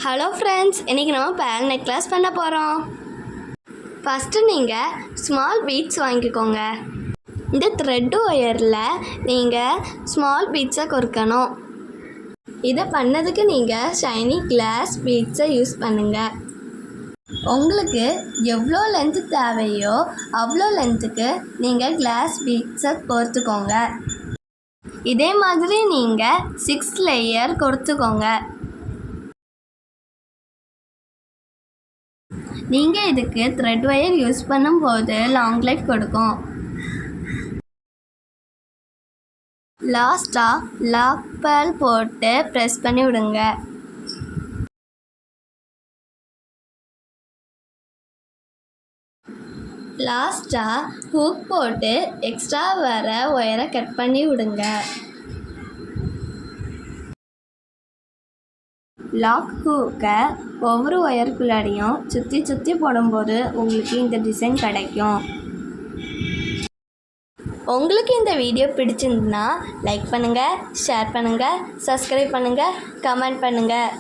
Hello friends, இன்றைக்கி நம்ம barrel necklace பண்ண போகிறோம். ஃபஸ்ட்டு நீங்கள் ஸ்மால் பீட்ஸ் வாங்கிக்கோங்க. இந்த த்ரெட்டு ஒயரில் நீங்கள் ஸ்மால் பீட்ஸை கொறுக்கணும். இதை பண்ணதுக்கு நீங்கள் ஷைனி கிளாஸ் பீட்ஸை யூஸ் பண்ணுங்கள். உங்களுக்கு எவ்வளோ லென்த்து தேவையோ அவ்வளோ லென்த்துக்கு நீங்கள் கிளாஸ் பீட்ஸை கோர்த்துக்கோங்க. இதே மாதிரி நீங்கள் 6 லேயர் கொடுத்துக்கோங்க. நீங்கள் இதுக்கு த்ரெட் ஒயர் யூஸ் பண்ணும்போது லாங் லைஃப் கொடுக்கும். லாஸ்ட்டாக லாக் பேல் போட்டு ப்ரெஸ் பண்ணி விடுங்க. லாஸ்ட்டாக ஹூக் போட்டு எக்ஸ்ட்ரா வர ஒயரை கட் பண்ணி விடுங்க. லாக் ஹூக்கை ஒவ்வொரு ஒயருக்குள்ளாடியும் சுற்றி போடும்போது உங்களுக்கு இந்த டிசைன் கிடைக்கும். உங்களுக்கு இந்த வீடியோ பிடிச்சிருந்துன்னா லைக் பண்ணுங்கள், ஷேர் பண்ணுங்கள், சப்ஸ்கிரைப் பண்ணுங்கள், கமெண்ட் பண்ணுங்கள்.